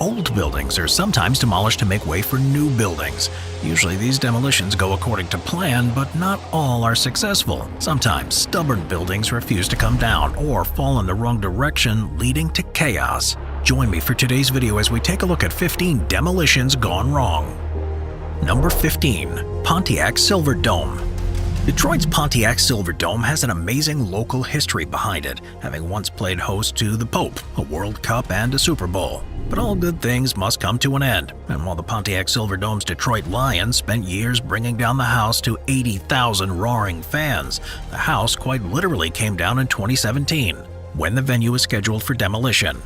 Old buildings are sometimes demolished to make way for new buildings. Usually these demolitions go according to plan, but not all are successful. Sometimes stubborn buildings refuse to come down or fall in the wrong direction, leading to chaos. Join me for today's video as we take a look at 15 demolitions gone wrong. Number 15. Pontiac Silverdome. Detroit's Pontiac Silverdome has an amazing local history behind it, having once played host to the Pope, a World Cup, and a Super Bowl. But all good things must come to an end, and while the Pontiac Silverdome's Detroit Lions spent years bringing down the house to 80,000 roaring fans, the house quite literally came down in 2017, when the venue was scheduled for demolition.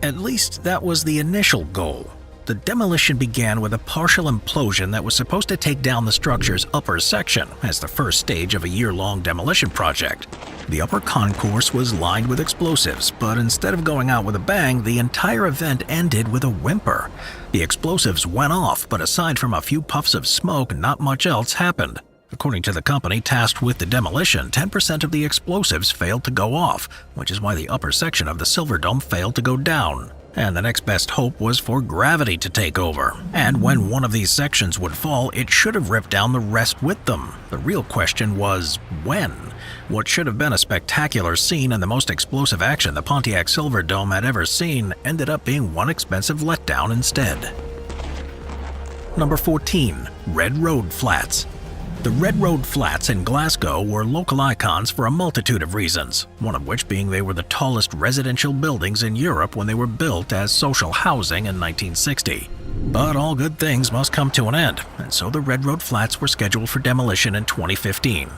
At least that was the initial goal. The demolition began with a partial implosion that was supposed to take down the structure's upper section as the first stage of a year-long demolition project. The upper concourse was lined with explosives, but instead of going out with a bang, the entire event ended with a whimper. The explosives went off, but aside from a few puffs of smoke, not much else happened. According to the company tasked with the demolition, 10% of the explosives failed to go off, which is why the upper section of the Silverdome failed to go down. And the next best hope was for gravity to take over. And when one of these sections would fall, it should have ripped down the rest with them. The real question was, when? What should have been a spectacular scene and the most explosive action the Pontiac Silverdome had ever seen ended up being one expensive letdown instead. Number 14. Red Road Flats. The Red Road Flats in Glasgow were local icons for a multitude of reasons, one of which being they were the tallest residential buildings in Europe when they were built as social housing in 1960. But all good things must come to an end, and so the Red Road Flats were scheduled for demolition in 2015.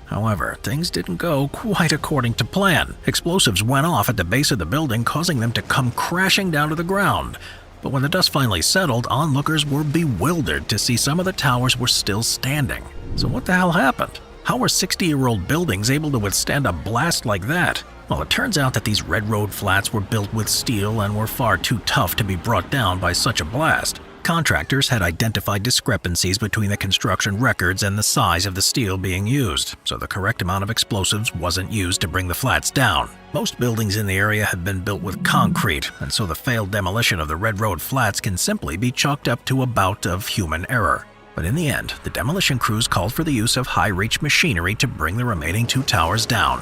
However, things didn't go quite according to plan. Explosives went off at the base of the building, causing them to come crashing down to the ground. But when the dust finally settled, onlookers were bewildered to see some of the towers were still standing. So what the hell happened? How were 60-year-old buildings able to withstand a blast like that? Well, it turns out that these Red Road Flats were built with steel and were far too tough to be brought down by such a blast. Contractors had identified discrepancies between the construction records and the size of the steel being used, so the correct amount of explosives wasn't used to bring the flats down. Most buildings in the area have been built with concrete, and so the failed demolition of the Red Road Flats can simply be chalked up to a bout of human error. But in the end, the demolition crews called for the use of high-reach machinery to bring the remaining two towers down.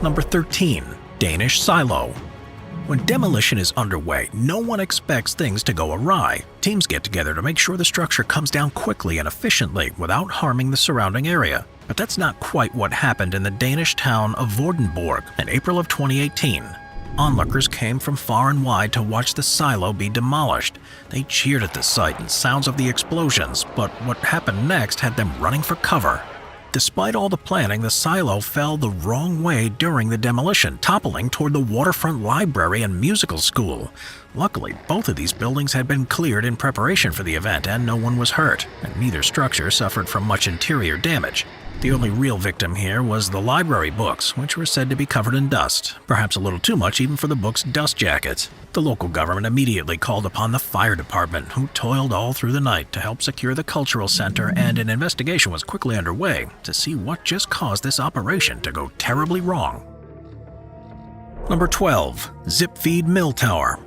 Number 13. Danish Silo. When demolition is underway, no one expects things to go awry. Teams get together to make sure the structure comes down quickly and efficiently without harming the surrounding area. But that's not quite what happened in the Danish town of Vordenborg in April of 2018. Onlookers came from far and wide to watch the silo be demolished. They cheered at the sight and sounds of the explosions, but what happened next had them running for cover. Despite all the planning, the silo fell the wrong way during the demolition, toppling toward the waterfront library and musical school. Luckily, both of these buildings had been cleared in preparation for the event and no one was hurt, and neither structure suffered from much interior damage. The only real victim here was the library books, which were said to be covered in dust, perhaps a little too much even for the books' dust jackets. The local government immediately called upon the fire department, who toiled all through the night to help secure the cultural center, and an investigation was quickly underway to see what just caused this operation to go terribly wrong. Number 12. Zip Feed Mill Tower.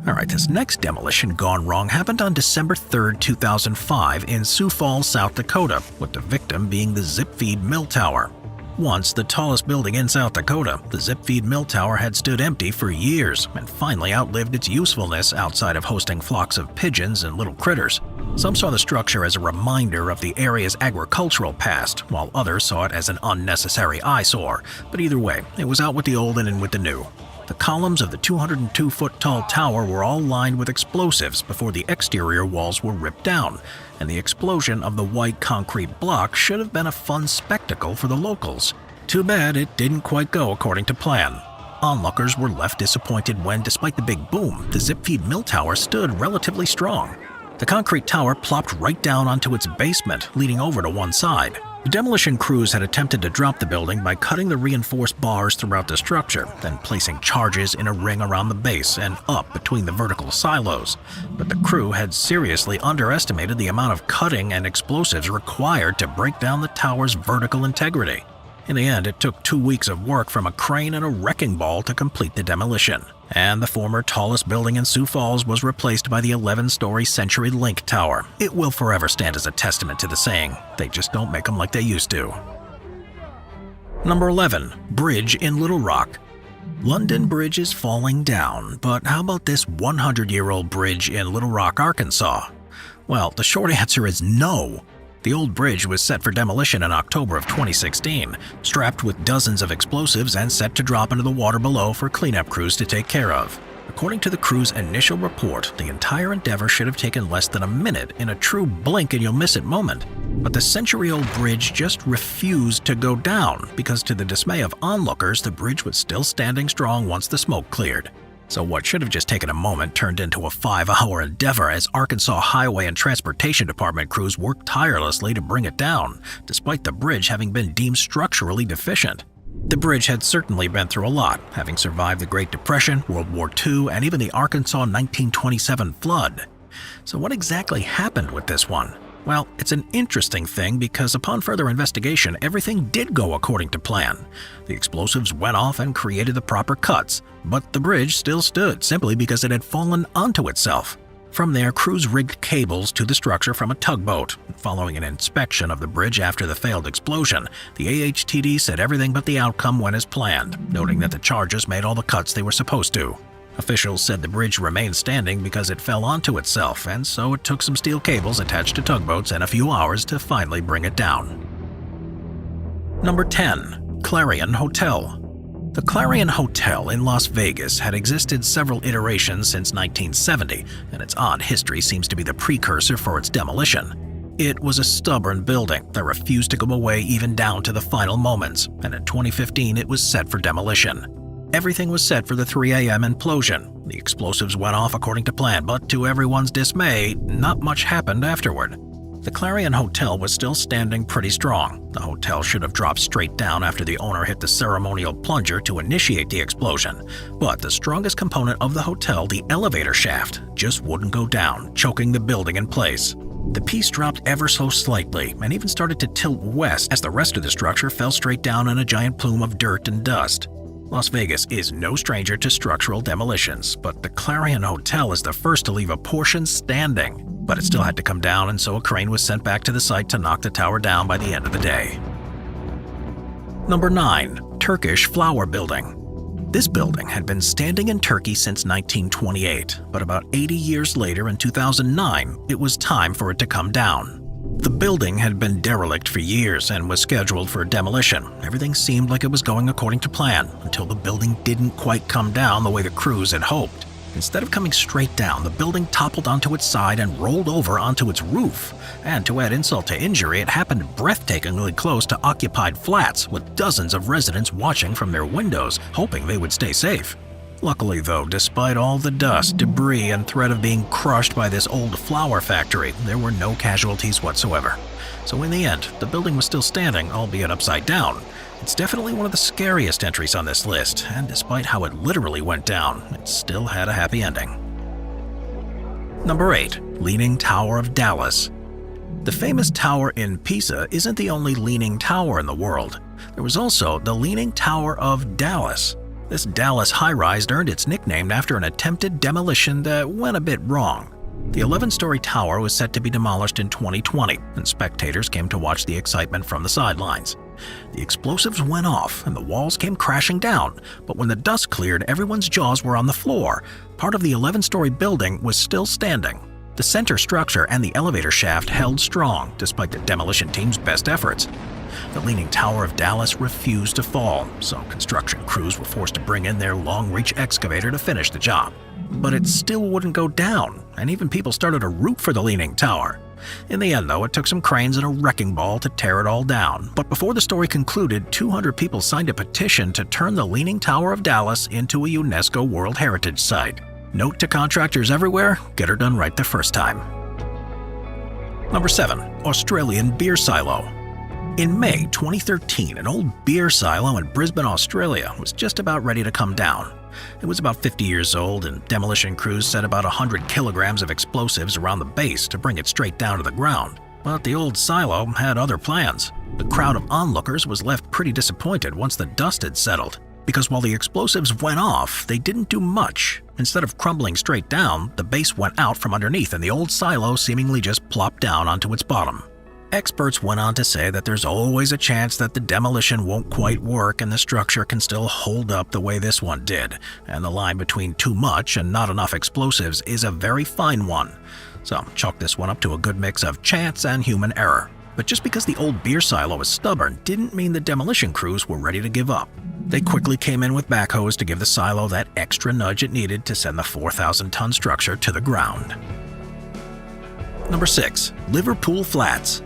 Alright, this next demolition gone wrong happened on December 3, 2005 in Sioux Falls, South Dakota, with the victim being the Zip Feed Mill Tower. Once the tallest building in South Dakota, the Zip Feed Mill Tower had stood empty for years and finally outlived its usefulness outside of hosting flocks of pigeons and little critters. Some saw the structure as a reminder of the area's agricultural past, while others saw it as an unnecessary eyesore, but either way, it was out with the old and in with the new. The columns of the 202-foot-tall tower were all lined with explosives before the exterior walls were ripped down, and the explosion of the white concrete block should have been a fun spectacle for the locals. Too bad it didn't quite go according to plan. Onlookers were left disappointed when, despite the big boom, the Zip Feed Mill Tower stood relatively strong. The concrete tower plopped right down onto its basement, leading over to one side. The demolition crews had attempted to drop the building by cutting the reinforced bars throughout the structure, then placing charges in a ring around the base and up between the vertical silos. But the crew had seriously underestimated the amount of cutting and explosives required to break down the tower's vertical integrity. In the end, it took 2 weeks of work from a crane and a wrecking ball to complete the demolition, and the former tallest building in Sioux Falls was replaced by the 11-story CenturyLink Tower. It will forever stand as a testament to the saying, "They just don't make them like they used to." Number 11. Bridge in Little Rock. London Bridge is falling down, but how about this 100-year-old bridge in Little Rock, Arkansas? Well, the short answer is no. The old bridge was set for demolition in October of 2016, strapped with dozens of explosives and set to drop into the water below for cleanup crews to take care of. According to the crew's initial report, the entire endeavor should have taken less than a minute in a true blink-and-you'll-miss-it moment. But the century-old bridge just refused to go down because, to the dismay of onlookers, the bridge was still standing strong once the smoke cleared. So what should have just taken a moment turned into a 5-hour endeavor as Arkansas Highway and Transportation Department crews worked tirelessly to bring it down, despite the bridge having been deemed structurally deficient. The bridge had certainly been through a lot, having survived the Great Depression, World War II, and even the Arkansas 1927 flood. So what exactly happened with this one? Well, it's an interesting thing because upon further investigation, everything did go according to plan. The explosives went off and created the proper cuts, but the bridge still stood simply because it had fallen onto itself. From there, crews rigged cables to the structure from a tugboat. Following an inspection of the bridge after the failed explosion, the AHTD said everything but the outcome went as planned, noting that the charges made all the cuts they were supposed to. Officials said the bridge remained standing because it fell onto itself, and so it took some steel cables attached to tugboats and a few hours to finally bring it down. Number 10. Clarion Hotel. The Clarion Hotel in Las Vegas had existed several iterations since 1970, and its odd history seems to be the precursor for its demolition. It was a stubborn building that refused to go away even down to the final moments, and in 2015 it was set for demolition. Everything was set for the 3 a.m. implosion. The explosives went off according to plan, but to everyone's dismay, not much happened afterward. The Clarion Hotel was still standing pretty strong. The hotel should have dropped straight down after the owner hit the ceremonial plunger to initiate the explosion. But the strongest component of the hotel, the elevator shaft, just wouldn't go down, choking the building in place. The piece dropped ever so slightly and even started to tilt west as the rest of the structure fell straight down in a giant plume of dirt and dust. Las Vegas is no stranger to structural demolitions, but the Clarion Hotel is the first to leave a portion standing. But it still had to come down, and so a crane was sent back to the site to knock the tower down by the end of the day. Number 9. Turkish Flower Building. This building had been standing in Turkey since 1928, but about 80 years later in 2009, it was time for it to come down. The building had been derelict for years and was scheduled for demolition. Everything seemed like it was going according to plan until the building didn't quite come down the way the crews had hoped. Instead of coming straight down, the building toppled onto its side and rolled over onto its roof. And to add insult to injury, it happened breathtakingly close to occupied flats, with dozens of residents watching from their windows, hoping they would stay safe. Luckily though, despite all the dust, debris, and threat of being crushed by this old flower factory, there were no casualties whatsoever. So in the end, the building was still standing, albeit upside down. It's definitely one of the scariest entries on this list, and despite how it literally went down, it still had a happy ending. Number 8. Leaning Tower of Dallas. The famous tower in Pisa isn't the only leaning tower in the world. There was also the Leaning Tower of Dallas. This Dallas high-rise earned its nickname after an attempted demolition that went a bit wrong. The 11-story tower was set to be demolished in 2020, and spectators came to watch the excitement from the sidelines. The explosives went off and the walls came crashing down, but when the dust cleared, everyone's jaws were on the floor. Part of the 11-story building was still standing. The center structure and the elevator shaft held strong, despite the demolition team's best efforts. The Leaning Tower of Dallas refused to fall, so construction crews were forced to bring in their long-reach excavator to finish the job. But it still wouldn't go down, and even people started to root for the Leaning Tower. In the end, though, it took some cranes and a wrecking ball to tear it all down. But before the story concluded, 200 people signed a petition to turn the Leaning Tower of Dallas into a UNESCO World Heritage Site. Note to contractors everywhere, get her done right the first time. Number 7. Australian Beer Silo. In May 2013, an old beer silo in Brisbane, Australia was just about ready to come down. It was about 50 years old, and demolition crews set about 100 kilograms of explosives around the base to bring it straight down to the ground. But the old silo had other plans. The crowd of onlookers was left pretty disappointed once the dust had settled, because while the explosives went off, they didn't do much. Instead of crumbling straight down, the base went out from underneath and the old silo seemingly just plopped down onto its bottom. Experts went on to say that there's always a chance that the demolition won't quite work and the structure can still hold up the way this one did, and the line between too much and not enough explosives is a very fine one. So chalk this one up to a good mix of chance and human error. But just because the old beer silo was stubborn didn't mean the demolition crews were ready to give up. They quickly came in with backhoes to give the silo that extra nudge it needed to send the 4,000-ton structure to the ground. Number 6. Liverpool Flats.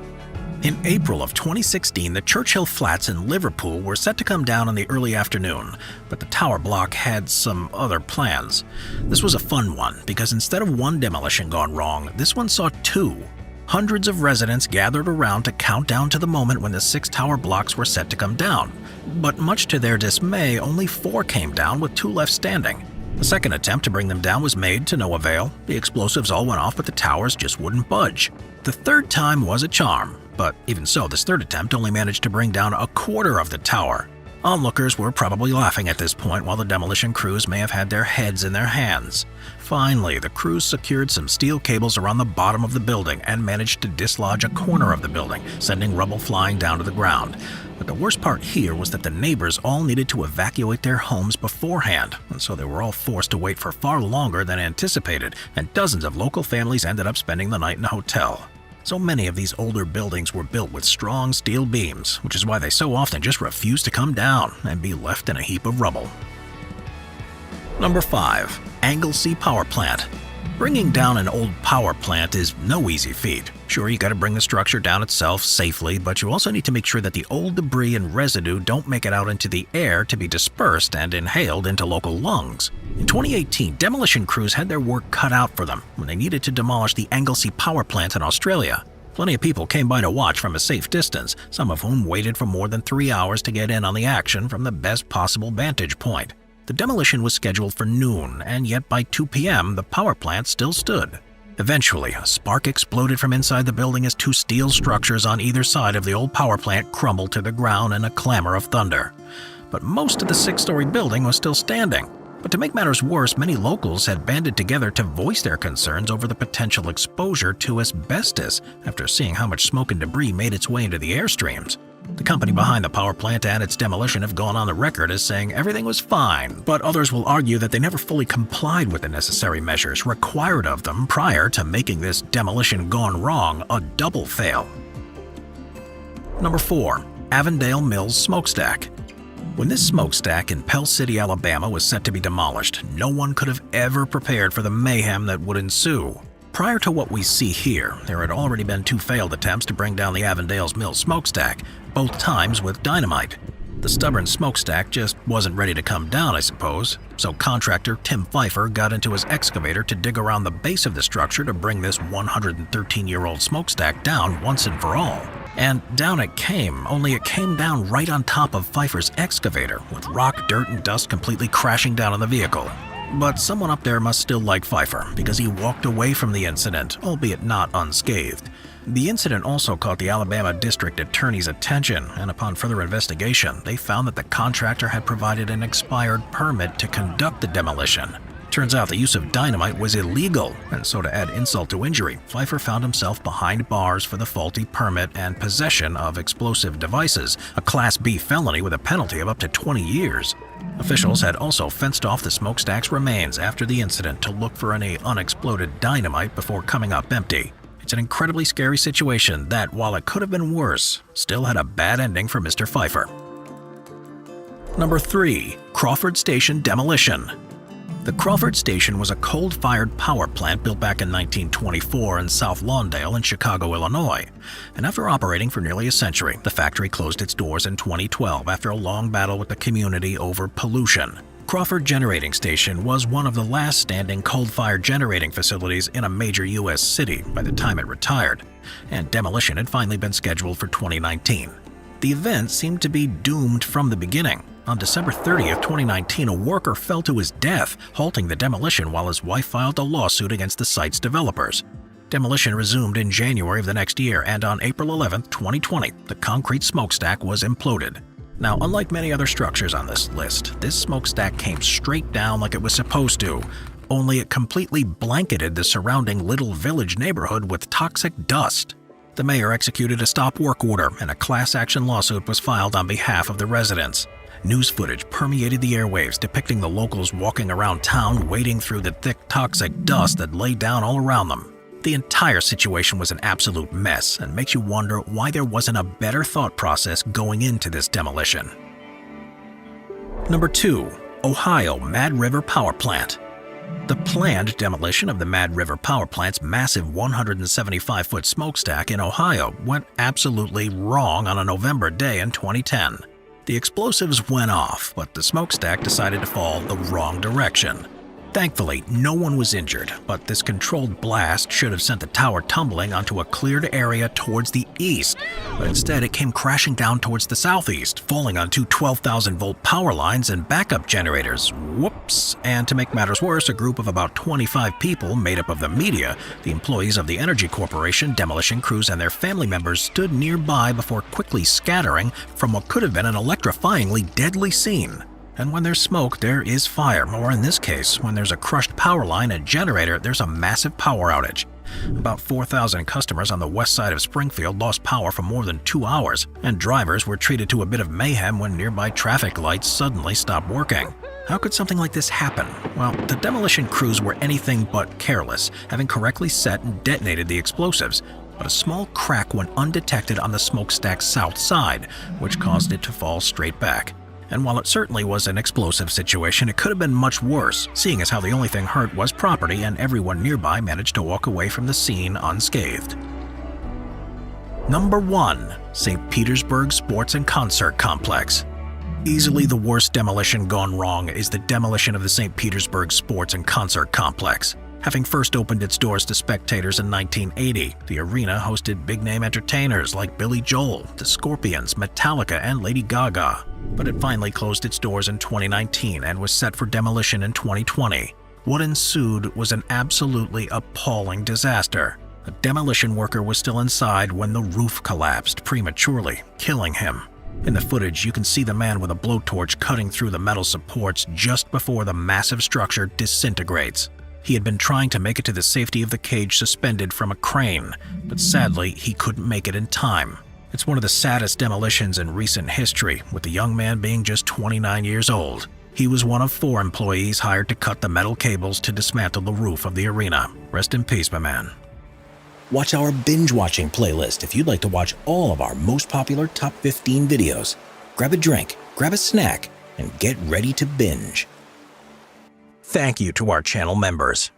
In April of 2016, the Churchill Flats in Liverpool were set to come down in the early afternoon, but the tower block had some other plans. This was a fun one, because instead of one demolition gone wrong, this one saw two. Hundreds of residents gathered around to count down to the moment when the 6 tower blocks were set to come down. But much to their dismay, only 4 came down with 2 left standing. The second attempt to bring them down was made to no avail. The explosives all went off, but the towers just wouldn't budge. The third time was a charm, but even so, this third attempt only managed to bring down a quarter of the tower. Onlookers were probably laughing at this point, while the demolition crews may have had their heads in their hands. Finally, the crews secured some steel cables around the bottom of the building and managed to dislodge a corner of the building, sending rubble flying down to the ground. But the worst part here was that the neighbors all needed to evacuate their homes beforehand, and so they were all forced to wait for far longer than anticipated, and dozens of local families ended up spending the night in a hotel. So many of these older buildings were built with strong steel beams, which is why they so often just refuse to come down and be left in a heap of rubble. Number 5. Anglesey Power Plant. Bringing down an old power plant is no easy feat. Sure, you gotta bring the structure down itself safely, but you also need to make sure that the old debris and residue don't make it out into the air to be dispersed and inhaled into local lungs. In 2018, demolition crews had their work cut out for them when they needed to demolish the Anglesey Power Plant in Australia. Plenty of people came by to watch from a safe distance, some of whom waited for more than 3 hours to get in on the action from the best possible vantage point. The demolition was scheduled for noon, and yet by 2 p.m. the power plant still stood. Eventually, a spark exploded from inside the building as 2 steel structures on either side of the old power plant crumbled to the ground in a clamor of thunder. But most of the 6-story building was still standing. But to make matters worse, many locals had banded together to voice their concerns over the potential exposure to asbestos after seeing how much smoke and debris made its way into the airstreams. The company behind the power plant and its demolition have gone on the record as saying everything was fine, but others will argue that they never fully complied with the necessary measures required of them prior to making this demolition gone wrong a double fail. Number 4. Avondale Mills Smokestack. When this smokestack in Pell City, Alabama was set to be demolished, no one could have ever prepared for the mayhem that would ensue. Prior to what we see here, there had already been 2 failed attempts to bring down the Avondale Mills smokestack, both times with dynamite. The stubborn smokestack just wasn't ready to come down, I suppose, so contractor Tim Pfeiffer got into his excavator to dig around the base of the structure to bring this 113-year-old smokestack down once and for all. And down it came, only it came down right on top of Pfeiffer's excavator, with rock, dirt, and dust completely crashing down on the vehicle. But someone up there must still like Pfeiffer, because he walked away from the incident, albeit not unscathed. The incident also caught the Alabama District Attorney's attention, and upon further investigation, they found that the contractor had provided an expired permit to conduct the demolition. Turns out the use of dynamite was illegal, and so to add insult to injury, Pfeiffer found himself behind bars for the faulty permit and possession of explosive devices, a Class B felony with a penalty of up to 20 years. Officials had also fenced off the smokestack's remains after the incident to look for any unexploded dynamite before coming up empty. It's an incredibly scary situation that, while it could have been worse, still had a bad ending for Mr. Pfeiffer. Number 3. Crawford Station Demolition. The Crawford Station was a coal-fired power plant built back in 1924 in South Lawndale in Chicago, Illinois. And after operating for nearly a century, the factory closed its doors in 2012 after a long battle with the community over pollution. Crawford Generating Station was one of the last standing coal-fired generating facilities in a major U.S. city by the time it retired, and demolition had finally been scheduled for 2019. The event seemed to be doomed from the beginning. On December 30th, 2019, a worker fell to his death, halting the demolition while his wife filed a lawsuit against the site's developers. Demolition resumed in January of the next year, and on April 11, 2020, the concrete smokestack was imploded. Now, unlike many other structures on this list, this smokestack came straight down like it was supposed to, only it completely blanketed the surrounding little village neighborhood with toxic dust. The mayor executed a stop work order, and a class action lawsuit was filed on behalf of the residents. News footage permeated the airwaves depicting the locals walking around town wading through the thick toxic dust that lay down all around them. The entire situation was an absolute mess and makes you wonder why there wasn't a better thought process going into this demolition. Number 2. Ohio Mad River Power Plant. The planned demolition of the Mad River Power Plant's massive 175-foot smokestack in Ohio went absolutely wrong on a November day in 2010. The explosives went off, but the smokestack decided to fall the wrong direction. Thankfully, no one was injured, but this controlled blast should have sent the tower tumbling onto a cleared area towards the east. But instead, it came crashing down towards the southeast, falling onto 12,000-volt power lines and backup generators. Whoops! And to make matters worse, a group of about 25 people made up of the media, the employees of the energy corporation, demolition crews, and their family members stood nearby before quickly scattering from what could have been an electrifyingly deadly scene. And when there's smoke, there is fire, or in this case, when there's a crushed power line and generator, there's a massive power outage. About 4,000 customers on the west side of Springfield lost power for more than 2 hours, and drivers were treated to a bit of mayhem when nearby traffic lights suddenly stopped working. How could something like this happen? Well, the demolition crews were anything but careless, having correctly set and detonated the explosives. But a small crack went undetected on the smokestack's south side, which caused it to fall straight back. And while it certainly was an explosive situation, it could have been much worse, seeing as how the only thing hurt was property and everyone nearby managed to walk away from the scene unscathed. Number 1. St. Petersburg Sports and Concert Complex. Easily the worst demolition gone wrong is the demolition of the St. Petersburg Sports and Concert Complex. Having first opened its doors to spectators in 1980, the arena hosted big-name entertainers like Billy Joel, the Scorpions, Metallica, and Lady Gaga. But it finally closed its doors in 2019 and was set for demolition in 2020. What ensued was an absolutely appalling disaster. A demolition worker was still inside when the roof collapsed prematurely, killing him. In the footage, you can see the man with a blowtorch cutting through the metal supports just before the massive structure disintegrates. He had been trying to make it to the safety of the cage suspended from a crane, but sadly, he couldn't make it in time. It's one of the saddest demolitions in recent history, with the young man being just 29 years old. He was one of 4 employees hired to cut the metal cables to dismantle the roof of the arena. Rest in peace, my man. Watch our binge-watching playlist if you'd like to watch all of our most popular top 15 videos. Grab a drink, grab a snack, and get ready to binge. Thank you to our channel members.